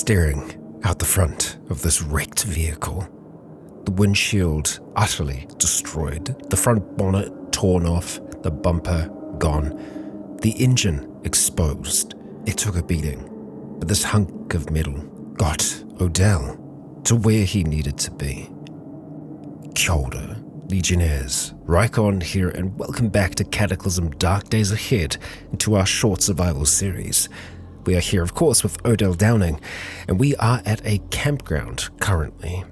staring out the front of this wrecked vehicle. The windshield utterly destroyed, the front bonnet torn off, the bumper gone, the engine exposed. It took a beating, but this hunk of metal got Odell to where he needed to be. Kia ora, Legionnaires, Rycon here, and welcome back to Cataclysm Dark Days Ahead and to our short survival series. We are here, of course, with Odell Downing, and we are at a campground currently.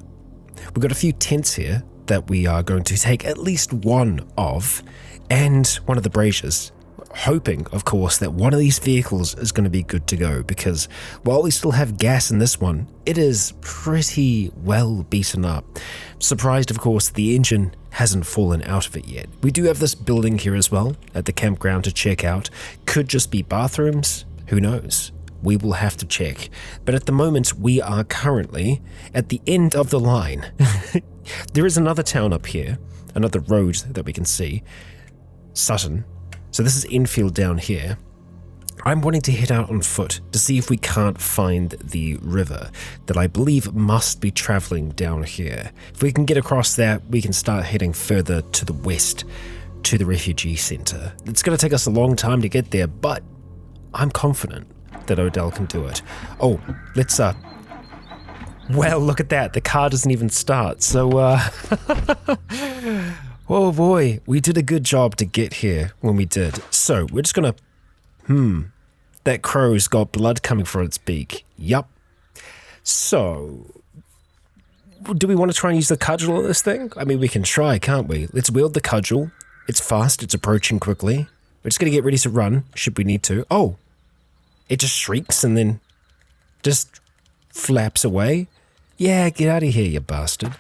We've got a few tents here that we are going to take at least one of, and one of the braziers, hoping, of course, that one of these vehicles is going to be good to go, because while we still have gas in this one, it is pretty well beaten up. Surprised, of course, the engine hasn't fallen out of it yet. We do have this building here as well at the campground to check out. Could just be bathrooms. Who knows? We will have to check. But at the moment, we are currently at the end of the line. There is another town up here, another road that we can see. Sutton. So this is Enfield down here. I'm wanting to head out on foot to see if we can't find the river that I believe must be traveling down here. If we can get across that, we can start heading further to the west to the refugee center. It's going to take us a long time to get there, but I'm confident that Odell can do it. Oh, let's well, look at that. The car doesn't even start. So oh boy, we did a good job to get here when we did. So we're just gonna that crow's got blood coming from its beak. Yup. So do we want to try and use the cudgel on this thing? I mean, we can try, can't we? Let's wield the cudgel. It's fast, it's approaching quickly. We're just gonna get ready to run should we need to. Oh, it just shrieks and then just flaps away. Yeah, get out of here, you bastard.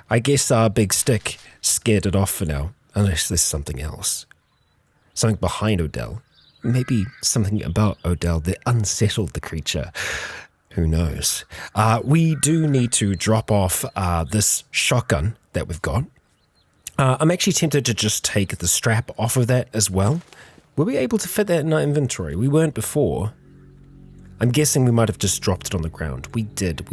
I guess our big stick scared it off for now, unless there's something else. Something behind Odell. Maybe something about Odell that unsettled the creature. Who knows? We do need to drop off this shotgun that we've got. I'm actually tempted to just take the strap off of that as well. Were we able to fit that in our inventory? We weren't before. I'm guessing we might have just dropped it on the ground. We did.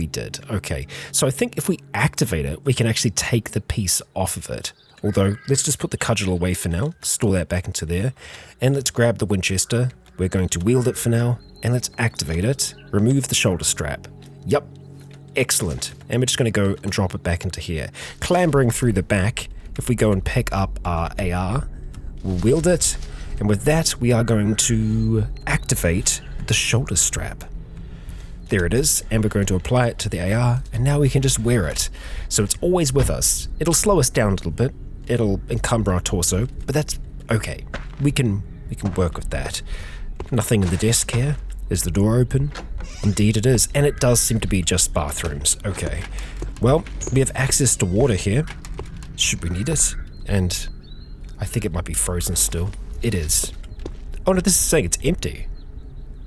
Okay, so I think if we activate it, we can actually take the piece off of it. Although, let's just put the cudgel away for now, store that back into there, and let's grab the Winchester. We're going to wield it for now, and let's activate it. Remove the shoulder strap. Yup, excellent. And we're just going to go and drop it back into here. Clambering through the back, if we go and pick up our AR, we'll wield it, and with that, we are going to activate the shoulder strap. There it is, and we're going to apply it to the AR, and now we can just wear it. So it's always with us. It'll slow us down a little bit. It'll encumber our torso, but that's okay. We can work with that. Nothing in the desk here. Is the door open? Indeed it is, and it does seem to be just bathrooms. Okay. Well, we have access to water here, should we need it, and I think it might be frozen still. It is. Oh no, this is saying it's empty.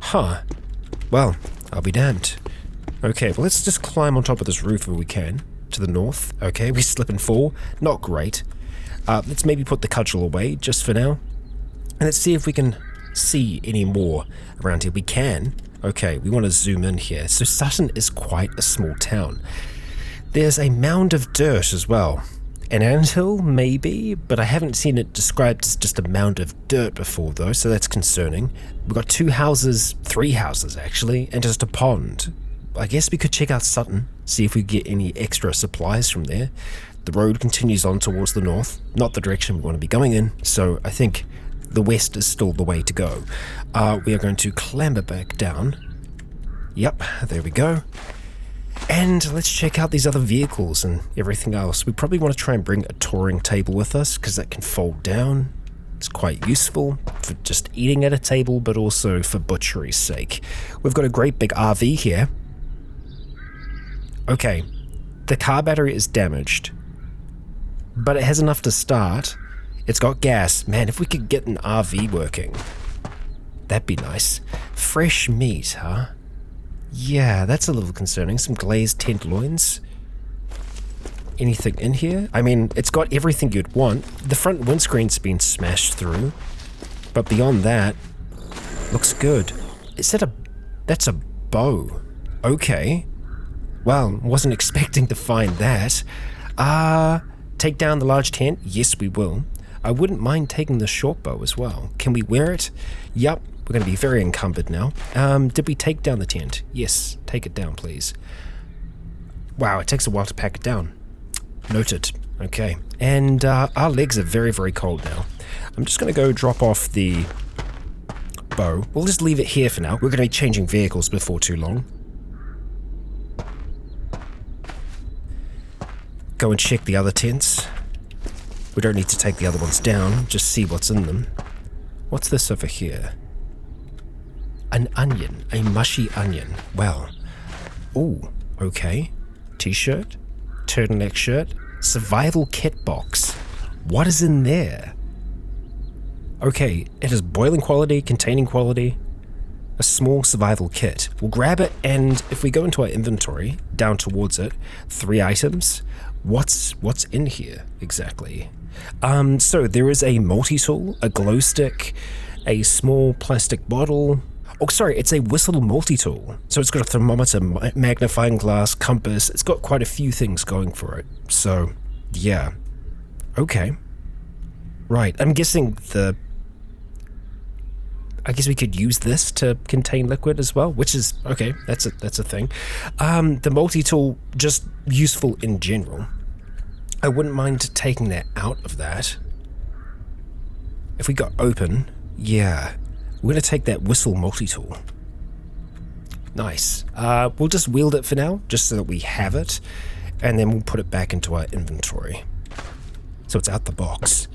Huh. Well, I'll be damned. Okay, well let's just climb on top of this roof if we can. To the north. Okay, we slip and fall. Not great. Let's maybe put the cudgel away just for now. And let's see if we can see any more around here. We can. Okay, we want to zoom in here. So Sutton is quite a small town. There's a mound of dirt as well. An anthill, maybe, but I haven't seen it described as just a mound of dirt before though, so that's concerning. We've got 2 houses, 3 houses actually, and just a pond. I guess we could check out Sutton, see if we get any extra supplies from there. The road continues on towards the north, not the direction we want to be going in, so I think the west is still the way to go. We are going to clamber back down. Yep, there we go. And let's check out these other vehicles and everything else. We probably want to try and bring a touring table with us because that can fold down. It's quite useful for just eating at a table, but also for butchery's sake. We've got a great big RV here. Okay, the car battery is damaged, but it has enough to start. It's got gas. Man, if we could get an RV working, that'd be nice. Fresh meat, huh? Yeah, that's a little concerning. Some glazed tenderloins. Anything in here? I mean, it's got everything you'd want. The front windscreen's been smashed through. But beyond that, looks good. Is that that's a bow. Okay. Well, wasn't expecting to find that. Take down the large tent? Yes, we will. I wouldn't mind taking the short bow as well. Can we wear it? Yup. We're going to be very encumbered now. Did we take down the tent? Yes. Take it down, please. Wow, it takes a while to pack it down. Noted. Okay. And our legs are very, very cold now. I'm just going to go drop off the bow. We'll just leave it here for now. We're going to be changing vehicles before too long. Go and check the other tents. We don't need to take the other ones down, just see what's in them. What's this over here? An onion, a mushy onion. Well, ooh, okay. T-shirt, turtleneck shirt, survival kit box. What is in there? Okay, it is boiling quality, containing quality, a small survival kit. We'll grab it, and if we go into our inventory, down towards it, 3 items. What's in here exactly? So there is a multi-tool, a glow stick, a small plastic bottle. Oh, sorry, it's a whistle multi-tool. So it's got a thermometer, magnifying glass, compass. It's got quite a few things going for it. So, yeah. Okay. Right, I'm guessing I guess we could use this to contain liquid as well, which is, okay, that's a thing. The multi-tool, just useful in general. I wouldn't mind taking that out of that. If we got open, yeah. We're going to take that whistle multi-tool. Nice. We'll just wield it for now, just so that we have it, and then we'll put it back into our inventory. So it's out the box.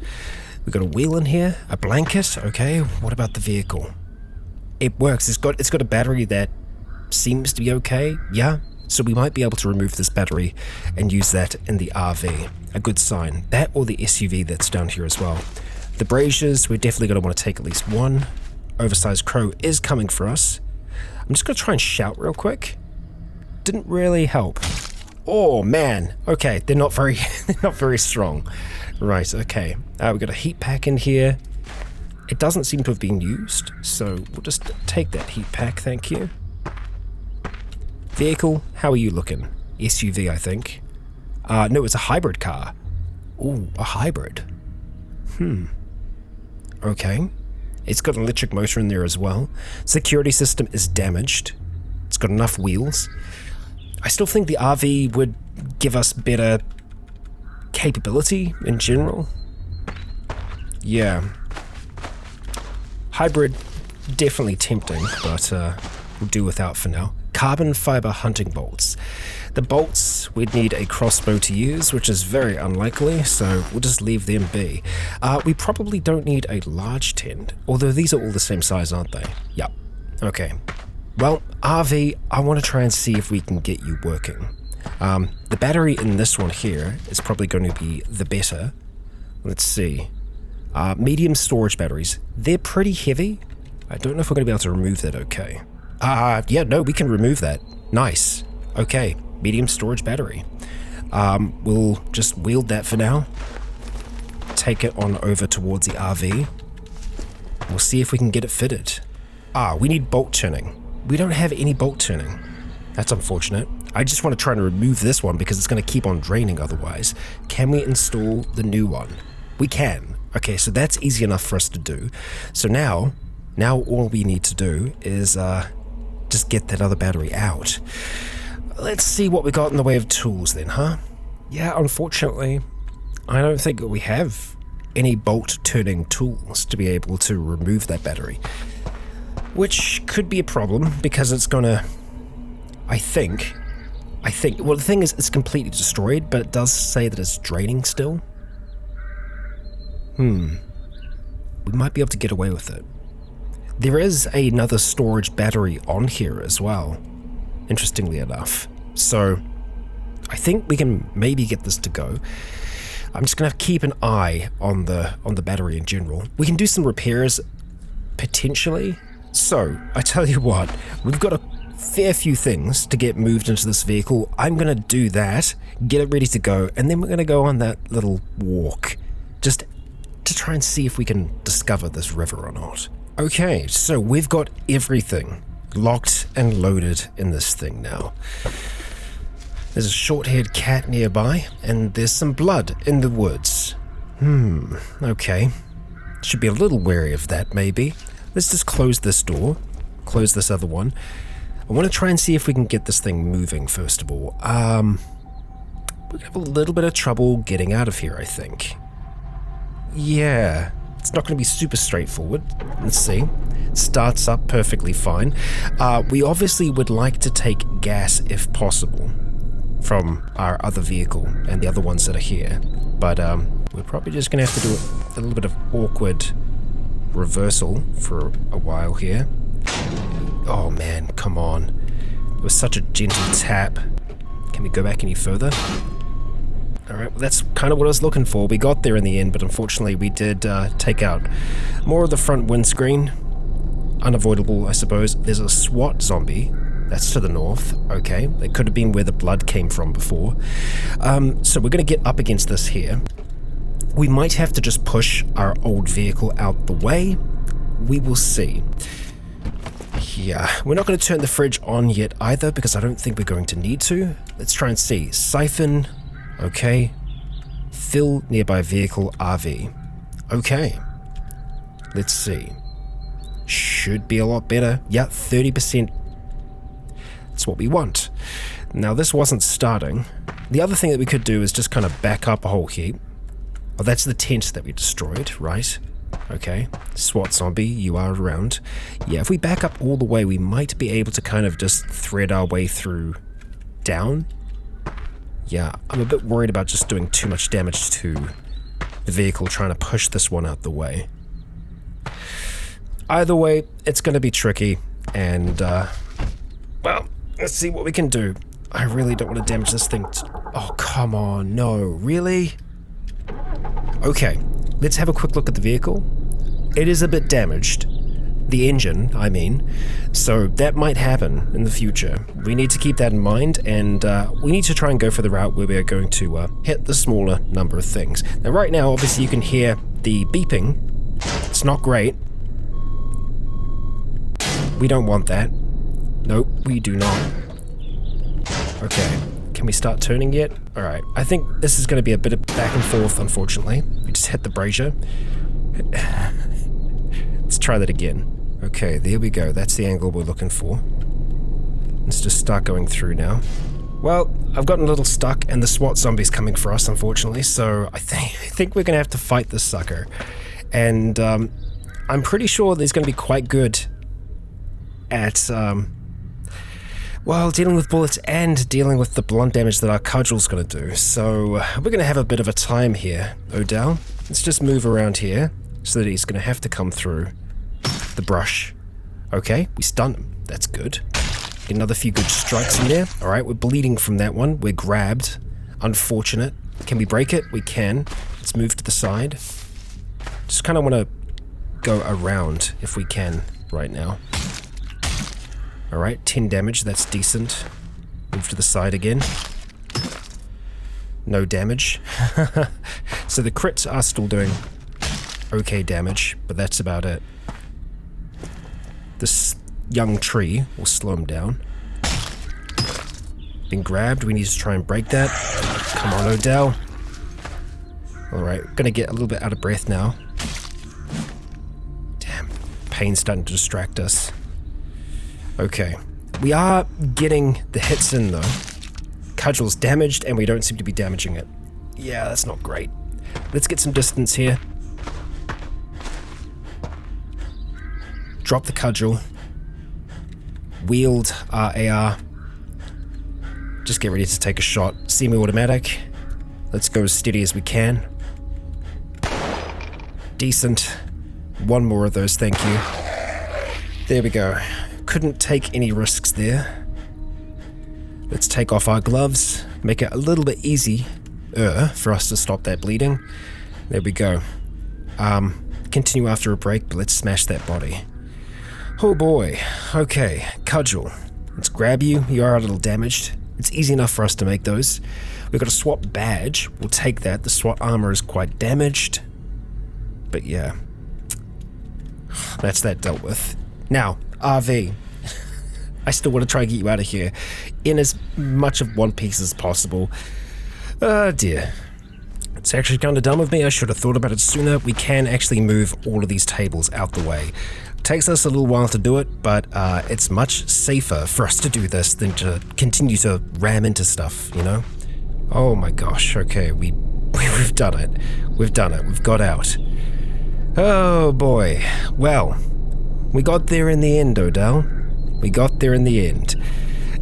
We've got a wheel in here, a blanket, okay. What about the vehicle? It works. It's got a battery that seems to be okay, yeah. So we might be able to remove this battery and use that in the RV. A good sign. That or the SUV that's down here as well. The braziers, we're definitely going to want to take at least one. Oversized crow is coming for us. I'm just going to try and shout real quick. Didn't really help. Oh man. Okay, they're not very strong. Right, okay. We've got a heat pack in here. It doesn't seem to have been used, so we'll just take that heat pack, thank you. Vehicle, how are you looking? SUV, I think. No, it's a hybrid car. Ooh, a hybrid. Okay. It's got an electric motor in there as well. Security system is damaged. It's got enough wheels. I still think the RV would give us better capability in general. Yeah. Hybrid, definitely tempting, but we'll do without for now. Carbon fiber hunting bolts. The bolts, we'd need a crossbow to use, which is very unlikely, so we'll just leave them be. We probably don't need a large tent, although these are all the same size, aren't they? Yep. Okay. Well, RV, I want to try and see if we can get you working. The battery in this one here is probably going to be the better. Let's see. Medium storage batteries. They're pretty heavy. I don't know if we're going to be able to remove that okay. Yeah, no, we can remove that. Nice. Okay, medium storage battery. We'll just wield that for now. Take it on over towards the RV. We'll see if we can get it fitted. We need bolt turning. We don't have any bolt turning. That's unfortunate. I just want to try and remove this one because it's going to keep on draining otherwise. Can we install the new one? We can. Okay, so that's easy enough for us to do. So now all we need to do is just get that other battery out. Let's see what we got in the way of tools then, huh? Yeah, unfortunately, I don't think that we have any bolt-turning tools to be able to remove that battery. Which could be a problem, because it's gonna... I think... Well, the thing is, it's completely destroyed, but it does say that it's draining still. We might be able to get away with it. There is another storage battery on here as well, interestingly enough. So, I think we can maybe get this to go. I'm just gonna keep an eye on the battery in general. We can do some repairs, potentially. So, I tell you what, we've got a fair few things to get moved into this vehicle. I'm gonna do that, get it ready to go, and then we're gonna go on that little walk, just to try and see if we can discover this river or not. Okay, so we've got everything locked and loaded in this thing now. There's a short-haired cat nearby, and there's some blood in the woods. Okay. Should be a little wary of that, maybe. Let's just close this door. Close this other one. I want to try and see if we can get this thing moving, first of all. We're going to have a little bit of trouble getting out of here, I think. Yeah. It's not going to be super straightforward. Let's see. It starts up perfectly fine. We obviously would like to take gas, if possible, from our other vehicle and the other ones that are here. But we're probably just going to have to do a little bit of awkward reversal for a while here. Oh man, come on. It was such a gentle tap. Can we go back any further? Alright, well that's kind of what I was looking for. We got there in the end, but unfortunately we did take out more of the front windscreen. Unavoidable, I suppose. There's a SWAT zombie. That's to the north. Okay, that could have been where the blood came from before. So we're going to get up against this here. We might have to just push our old vehicle out the way. We will see. Yeah, we're not going to turn the fridge on yet either, because I don't think we're going to need to. Let's try and see. Siphon. Okay. Fill nearby vehicle RV. Okay. Let's see. Should be a lot better. Yeah, 30%. That's what we want. Now, this wasn't starting. The other thing that we could do is just kind of back up a whole heap. Oh, that's the tent that we destroyed, right? Okay. SWAT zombie, you are around. Yeah, if we back up all the way, we might be able to kind of just thread our way through down. Yeah, I'm a bit worried about just doing too much damage to the vehicle trying to push this one out the way. Either way, it's going to be tricky, and, well, let's see what we can do. I really don't want to damage this thing. Oh, come on, no, really? Okay, let's have a quick look at the vehicle. It is a bit damaged. The engine, I mean. So that might happen in the future. We need to keep that in mind, and we need to try and go for the route where we are going to hit the smaller number of things. Now, right now, obviously, you can hear the beeping. It's not great. We don't want that. Nope, we do not. Okay, can we start turning yet? Alright, I think this is going to be a bit of back and forth, unfortunately. We just hit the brazier. Let's try that again. Okay, there we go. That's the angle we're looking for. Let's just start going through now. Well, I've gotten a little stuck, and the SWAT zombie's coming for us, unfortunately, so I think we're going to have to fight this sucker. And I'm pretty sure that he's going to be quite good at, well, dealing with bullets and dealing with the blunt damage that our cudgel's going to do. So we're going to have a bit of a time here, Odell. Let's just move around here so that he's going to have to come through the brush. Okay, we stunned him. That's good. Get another few good strikes in there. All right, we're bleeding from that one. We're grabbed. Unfortunate. Can we break it? We can. Let's move to the side. Just kind of want to go around if we can right now. Alright, 10 damage, that's decent. Move to the side again. No damage. So the crits are still doing okay damage, but that's about it. This young tree will slow him down. Been grabbed, we need to try and break that. Come on, Odell. Alright, gonna get a little bit out of breath now. Damn, pain's starting to distract us. Okay, we are getting the hits in though. Cudgel's damaged and we don't seem to be damaging it. Yeah, that's not great. Let's get some distance here. Drop the cudgel. Wield our AR. Just get ready to take a shot. Semi-automatic. Let's go as steady as we can. Decent. One more of those, thank you. There we go. Couldn't take any risks there. Let's take off our gloves, make it a little bit easier for us to stop that bleeding. There we go. Continue after a break, but let's smash that body. Oh boy. Okay, cudgel. Let's grab you. You are a little damaged. It's easy enough for us to make those. We've got a SWAT badge. We'll take that. The SWAT armor is quite damaged. But yeah. That's that dealt with. Now, RV. I still want to try and get you out of here in as much of one piece as possible. Oh dear. It's actually kind of dumb of me. I should have thought about it sooner. We can actually move all of these tables out the way. It takes us a little while to do it, but it's much safer for us to do this than to continue to ram into stuff, you know? Oh my gosh, okay, we've done it. We've done it. We've got out. Oh boy. Well, we got there in the end, Odell. We got there in the end.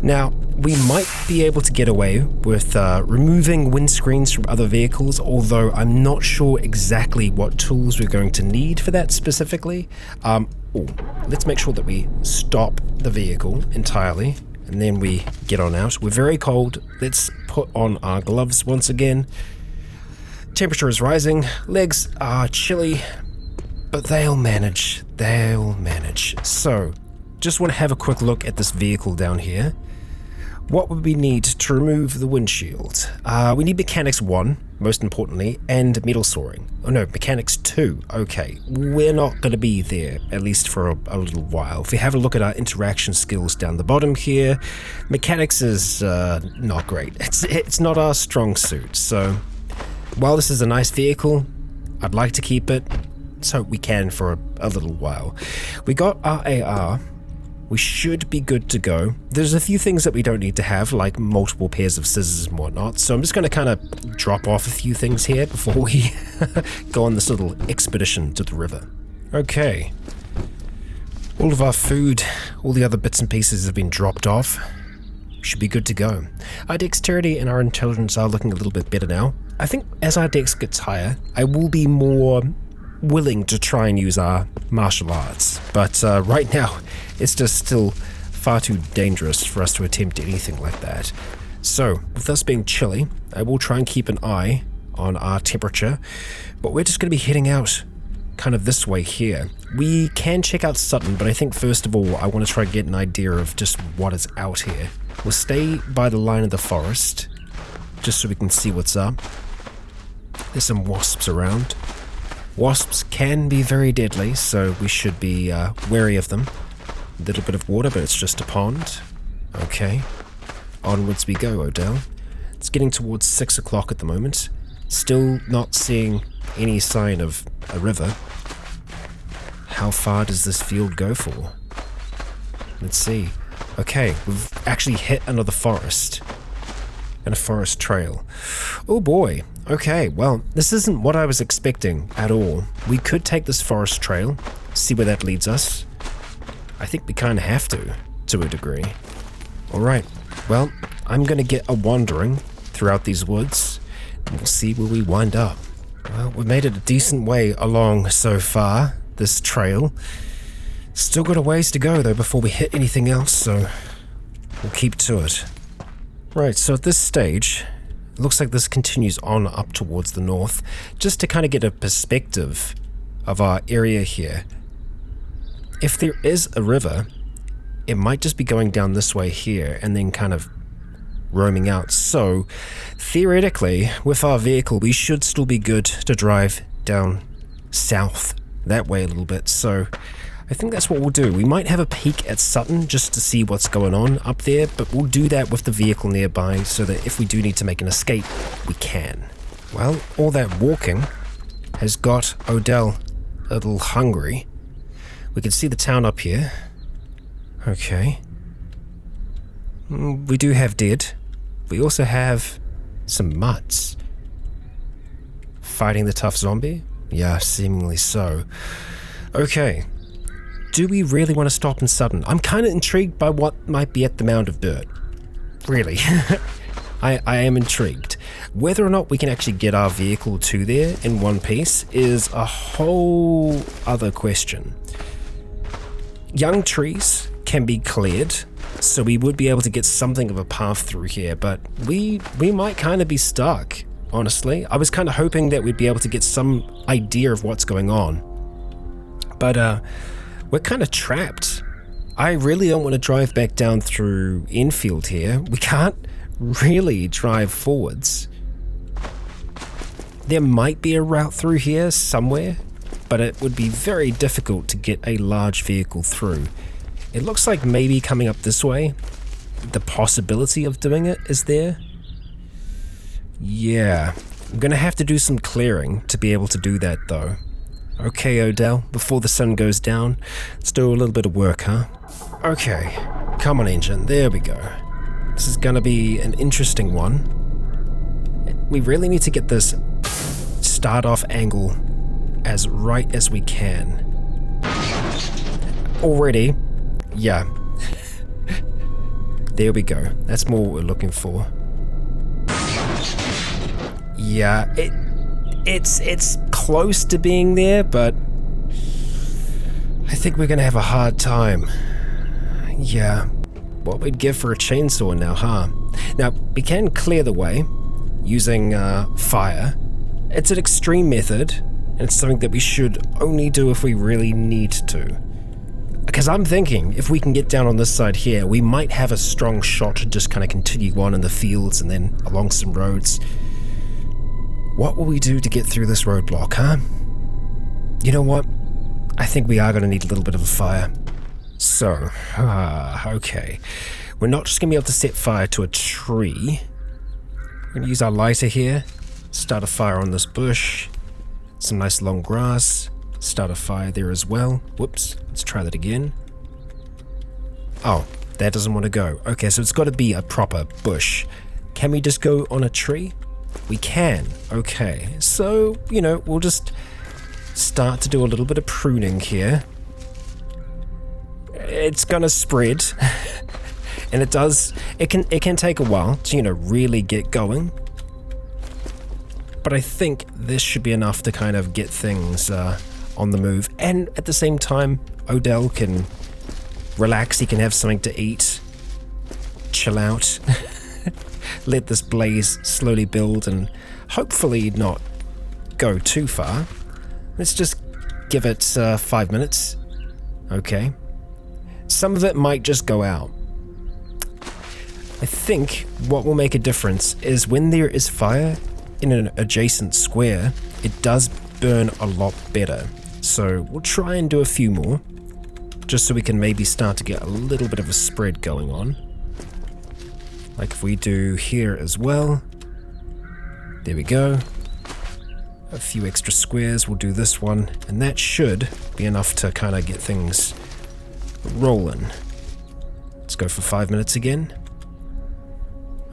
Now, we might be able to get away with removing windscreens from other vehicles, although I'm not sure exactly what tools we're going to need for that specifically. Let's make sure that we stop the vehicle entirely, and then we get on out. We're very cold. Let's put on our gloves once again. Temperature is rising. Legs are chilly, but they'll manage. They'll manage. So, just want to have a quick look at this vehicle down here. What would we need to remove the windshield? We need Mechanics 1, most importantly, and Metal Sawing. Oh no, Mechanics 2. Okay, we're not going to be there, at least for a little while. If we have a look at our interaction skills down the bottom here, Mechanics is not great. It's not our strong suit, so while this is a nice vehicle, I'd like to keep it, so we can for a little while. We got our AR. We should be good to go. There's a few things that we don't need to have, like multiple pairs of scissors and whatnot, so I'm just going to kind of drop off a few things here before we go on this little expedition to the river. Okay. All of our food, all the other bits and pieces have been dropped off. Should be good to go. Our dexterity and our intelligence are looking a little bit better now. I think as our dex gets higher, I will be more willing to try and use our martial arts, but right now it's just still far too dangerous for us to attempt anything like that. So with us being chilly, I will try and keep an eye on our temperature, but we're just going to be heading out kind of this way here. We can check out Sutton, but I think first of all I want to try and get an idea of just what is out here. We'll stay by the line of the forest just so we can see what's up. There's some wasps around. Wasps can be very deadly, so we should be wary of them. A little bit of water, but it's just a pond. Okay. Onwards we go, Odell. It's getting towards 6 o'clock at the moment. Still not seeing any sign of a river. How far does this field go for? Let's see. Okay, we've actually hit another forest. And a forest trail. Oh boy. Okay, well, this isn't what I was expecting at all. We could take this forest trail, see where that leads us. I think we kind of have to a degree. Alright, well, I'm going to get a wandering throughout these woods, and we'll see where we wind up. Well, we made it a decent way along so far, this trail. Still got a ways to go, though, before we hit anything else, so we'll keep to it. Right, so at this stage, it looks like this continues on up towards the north, just to kind of get a perspective of our area here. If there is a river, it might just be going down this way here and then kind of roaming out. So, theoretically, with our vehicle, we should still be good to drive down south that way a little bit. So, I think that's what we'll do. We might have a peek at Sutton just to see what's going on up there, but we'll do that with the vehicle nearby so that if we do need to make an escape, we can. Well, all that walking has got Odell a little hungry. We can see the town up here. Okay. We do have dead. We also have some mutts. Fighting the tough zombie? Yeah, seemingly so. Okay. Do we really want to stop in Sutton? I'm kind of intrigued by what might be at the mound of dirt. Really. I am intrigued. Whether or not we can actually get our vehicle to there in one piece is a whole other question. Young trees can be cleared, so we would be able to get something of a path through here, but we might kind of be stuck, honestly. I was kind of hoping that we'd be able to get some idea of what's going on. But, we're kind of trapped. I really don't want to drive back down through Enfield here. We can't really drive forwards. There might be a route through here somewhere, but it would be very difficult to get a large vehicle through. It looks like maybe coming up this way, the possibility of doing it is there. Yeah, I'm gonna have to do some clearing to be able to do that though. Okay, Odell, before the sun goes down, let's do a little bit of work, huh? Okay, come on engine, there we go. This is gonna be an interesting one. We really need to get this start off angle as right as we can. Already, yeah. There we go, that's more what we're looking for. Yeah, it's close to being there, but I think we're gonna have a hard time. Yeah, what we'd give for a chainsaw now, huh? Now, we can clear the way using fire. It's an extreme method, and it's something that we should only do if we really need to. Because I'm thinking, if we can get down on this side here, we might have a strong shot to just kind of continue on in the fields and then along some roads. What will we do to get through this roadblock, huh? You know what? I think we are going to need a little bit of a fire. So, okay. We're not just going to be able to set fire to a tree. We're going to use our lighter here, start a fire on this bush, some nice long grass, start a fire there as well. Whoops, let's try that again. Oh, that doesn't want to go. Okay, so it's got to be a proper bush. Can we just go on a tree? We can. Okay, so, you know, we'll just start to do a little bit of pruning here. It's gonna spread. And it can take a while to, you know, really get going. But I think this should be enough to kind of get things on the move. And at the same time, Odell can relax, he can have something to eat, chill out, let this blaze slowly build and hopefully not go too far. Let's just give it 5 minutes. Okay. Some of it might just go out. I think what will make a difference is when there is fire in an adjacent square, it does burn a lot better. So we'll try and do a few more, just so we can maybe start to get a little bit of a spread going on. Like if we do here as well. There we go. A few extra squares, we'll do this one, and that should be enough to kind of get things rolling. Let's go for 5 minutes again.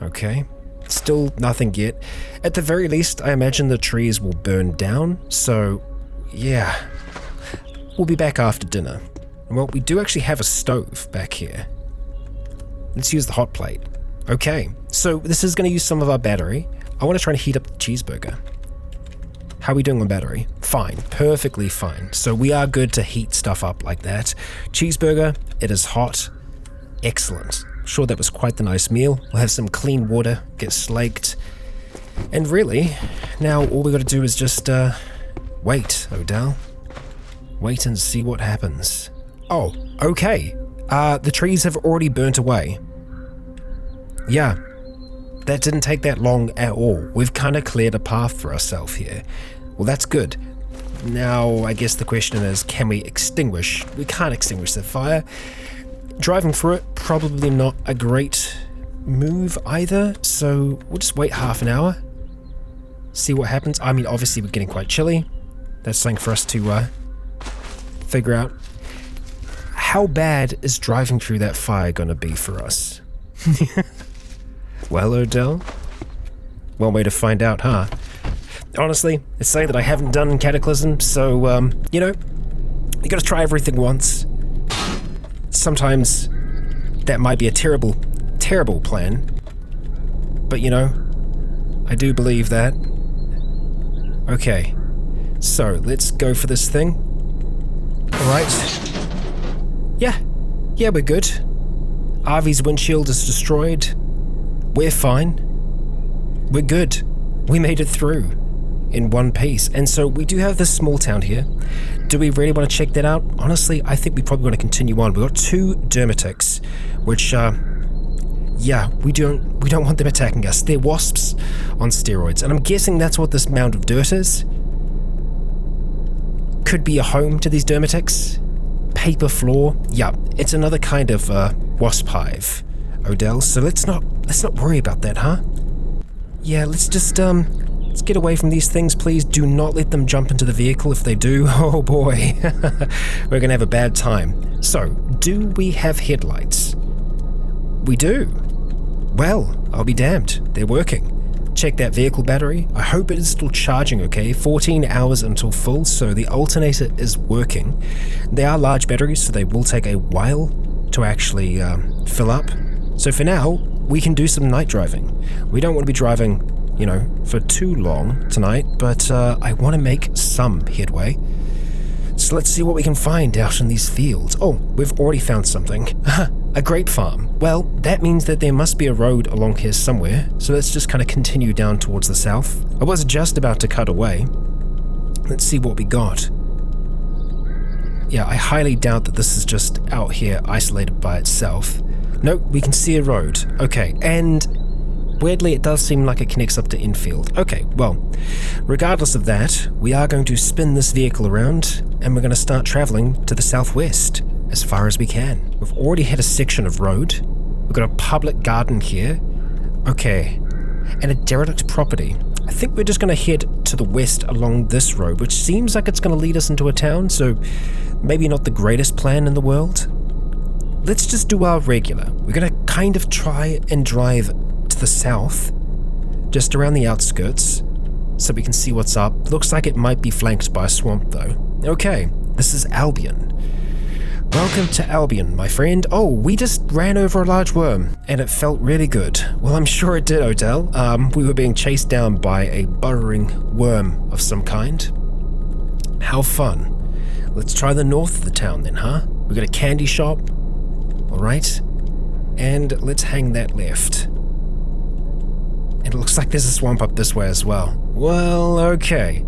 Okay, still nothing yet. At the very least, I imagine the trees will burn down, so yeah. We'll be back after dinner. Well, we do actually have a stove back here. Let's use the hot plate. Okay, so this is going to use some of our battery. I want to try and heat up the cheeseburger. How are we doing on battery? Fine, perfectly fine. So we are good to heat stuff up like that. Cheeseburger, it is hot. Excellent. Sure, that was quite the nice meal. We'll have some clean water, get slaked. And really, now all we got to do is just wait, Odell. Wait and see what happens. Oh, okay. The trees have already burnt away. Yeah, that didn't take that long at all. We've kind of cleared a path for ourselves here. Well, that's good. Now, I guess the question is, can we extinguish? We can't extinguish the fire. Driving through it, probably not a great move either, so we'll just wait half an hour, see what happens. I mean, obviously we're getting quite chilly. That's something for us to figure out. How bad is driving through that fire gonna be for us? Well, Odell, one way to find out, huh? Honestly, it's something that I haven't done in Cataclysm, so, you know, you gotta try everything once. Sometimes that might be a terrible, terrible plan, but you know, I do believe that. Okay, so let's go for this thing. Alright. Yeah, we're good. Arvy's windshield is destroyed. We're fine. We're good. We made it through in one piece. And so we do have this small town here. Do we really want to check that out? Honestly, I think we probably want to continue on. We've got 2 dermatics, which, yeah, we don't want them attacking us. They're wasps on steroids. And I'm guessing that's what this mound of dirt is. Could be a home to these dermatics. paper floor. Yup, it's another kind of wasp hive, Odell. So let's not worry about that, huh? Yeah, let's just let's get away from these things, please. Do not let them jump into the vehicle. If they do, oh boy, we're gonna have a bad time. So, do we have headlights? We do. Well, I'll be damned. They're working. Check that vehicle battery. I hope it is still charging okay. 14 hours until full, so the alternator is working. They are large batteries, so they will take a while to actually fill up. So for now, we can do some night driving. We don't want to be driving, for too long tonight, but I want to make some headway. So let's see what we can find out in these fields. Oh, we've already found something. A grape farm. Well, that means that there must be a road along here somewhere, so let's just kind of continue down towards the south. I was just about to cut away. Let's see what we got. Yeah, I highly doubt that this is just out here isolated by itself. Nope, we can see a road. Okay, and weirdly it does seem like it connects up to infield. Okay, well, regardless of that, we are going to spin this vehicle around and we're going to start traveling to the southwest as far as we can. We've already hit a section of road. We've got a public garden here. Okay, and a derelict property. I think we're just going to head to the west along this road, which seems like it's going to lead us into a town, so maybe not the greatest plan in the world. Let's just do our regular. We're going to kind of try and drive to the south, just around the outskirts, so we can see what's up. Looks like it might be flanked by a swamp though. Okay, this is Albion. Welcome to Albion, my friend. Oh, we just ran over a large worm, and it felt really good. Well, I'm sure it did, Odell. We were being chased down by a burrowing worm of some kind. How fun. Let's try the north of the town then, huh? We got a candy shop. Alright. And let's hang that left. And it looks like there's a swamp up this way as well. Well, okay.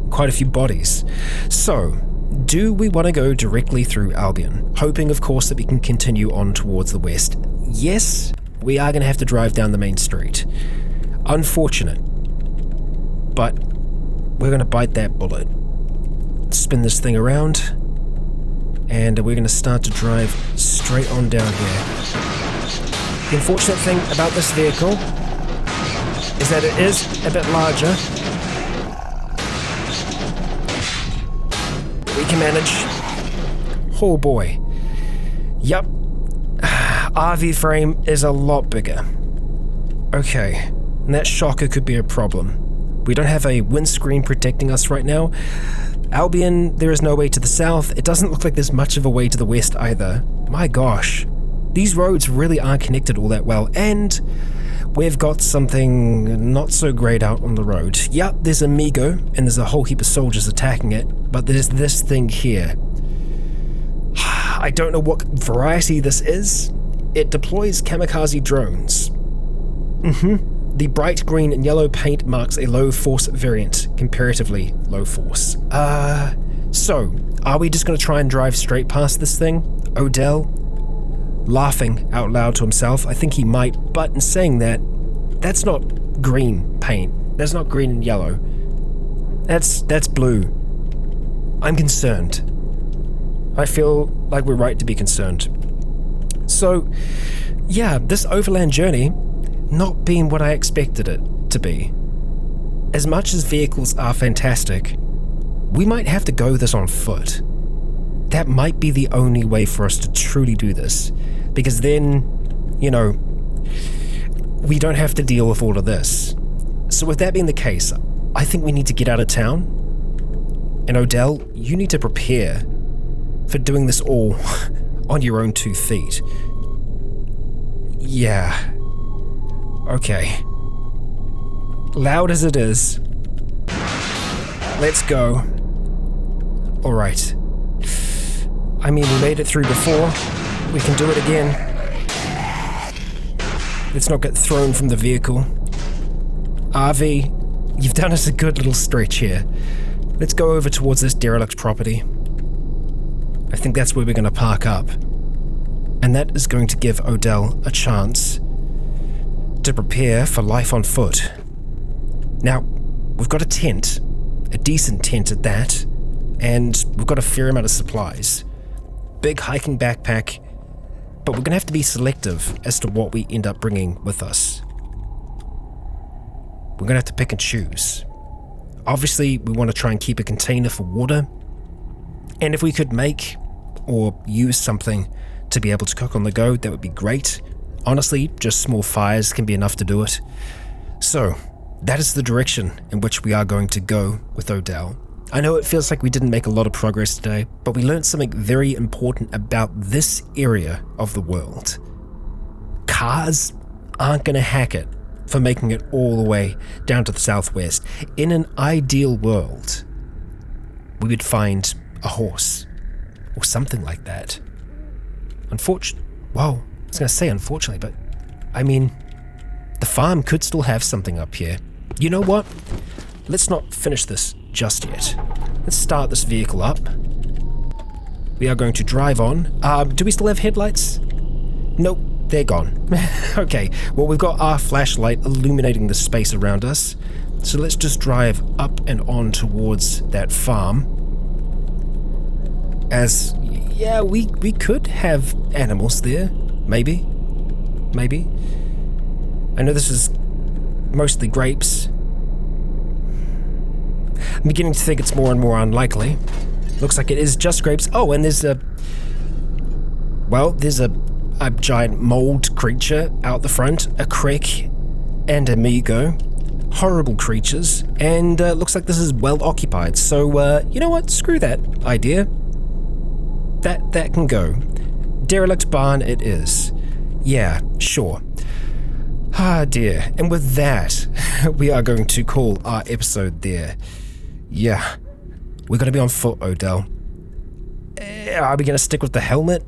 Quite a few bodies. So, do we want to go directly through Albion? Hoping, of course, that we can continue on towards the west. Yes, we are going to have to drive down the main street. Unfortunate. But we're going to bite that bullet. Spin this thing around. And we're going to start to drive straight on down here. The unfortunate thing about this vehicle is that it is a bit larger. We can manage. Oh boy. Yup. RV frame is a lot bigger. Okay. And that shocker could be a problem. We don't have a windscreen protecting us right now. Albion, there is no way to the south. It doesn't look like there's much of a way to the west either. My gosh. These roads really aren't connected all that well. And we've got something not so great out on the road. Yep, there's Amigo, and there's a whole heap of soldiers attacking it. But there's this thing here. I don't know what variety this is. It deploys kamikaze drones. The bright green and yellow paint marks a low force variant, comparatively low force. So, are we just going to try and drive straight past this thing? Odell, laughing out loud to himself, I think he might, but in saying that, that's not green paint. That's not green and yellow. That's blue. I'm concerned. I feel like we're right to be concerned. So, yeah, this overland journey not being what I expected it to be. As much as vehicles are fantastic, we might have to go this on foot. That might be the only way for us to truly do this, because then, we don't have to deal with all of this. So with that being the case, I think we need to get out of town. And Odell, you need to prepare for doing this all on your own 2 feet. Yeah. Okay. Loud as it is. Let's go. Alright. I mean, we made it through before. We can do it again. Let's not get thrown from the vehicle. RV, you've done us a good little stretch here. Let's go over towards this derelict property. I think that's where we're going to park up. And that is going to give Odell a chance to prepare for life on foot. Now, we've got a tent, a decent tent at that, and we've got a fair amount of supplies. big hiking backpack, but we're gonna have to be selective as to what we end up bringing with us. We're gonna have to pick and choose. Obviously, we want to try and keep a container for water, and if we could make or use something to be able to cook on the go, that would be great. Honestly, just small fires can be enough to do it. So, that is the direction in which we are going to go with Odell. I know it feels like we didn't make a lot of progress today, but we learned something very important about this area of the world. Cars aren't going to hack it for making it all the way down to the southwest. In an ideal world, we would find a horse or something like that. Unfortunately, well, I was going to say unfortunately, but I mean, the farm could still have something up here. You know what? Let's not finish this just yet. Let's start this vehicle up. We are going to drive on. Do we still have headlights? Nope, they're gone. Okay, well, we've got our flashlight illuminating the space around us. So let's just drive up and on towards that farm. As, yeah, we could have animals there. Maybe. I know this is mostly grapes. I'm beginning to think it's more and more unlikely. Looks like it is just grapes. Oh, and there's a giant mold creature out the front, a crick and a Migo. Horrible creatures, and looks like this is well occupied. So, you know what? Screw that idea. That can go. Derelict barn it is. Yeah, sure. Ah dear. And with that, we are going to call our episode there. Yeah. We're going to be on foot, Odell. Are we going to stick with the helmet?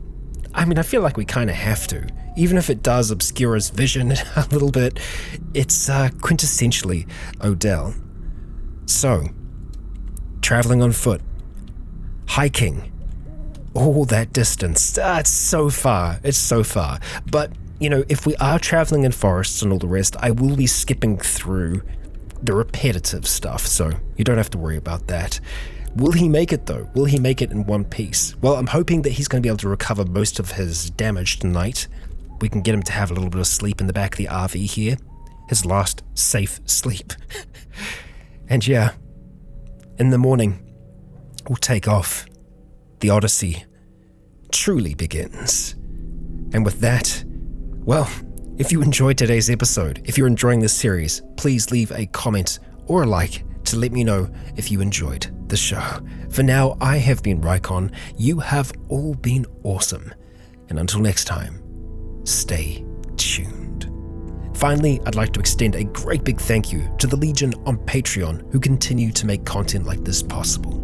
I mean, I feel like we kind of have to. Even if it does obscure his vision a little bit, it's quintessentially Odell. So, traveling on foot, hiking, all that distance. It's so far. But, you know, if we are traveling in forests and all the rest, I will be skipping through the repetitive stuff, so you don't have to worry about that. Will he make it though? Will he make it in one piece? Well, I'm hoping that he's going to be able to recover most of his damage tonight. We can get him to have a little bit of sleep in the back of the RV here. His last safe sleep. And yeah, in the morning, we'll take off. The Odyssey truly begins. And with that, well, if you enjoyed today's episode, if you're enjoying this series, please leave a comment or a like to let me know if you enjoyed the show. For now, I have been Rycon. You have all been awesome. And until next time, stay tuned. Finally, I'd like to extend a great big thank you to the Legion on Patreon who continue to make content like this possible.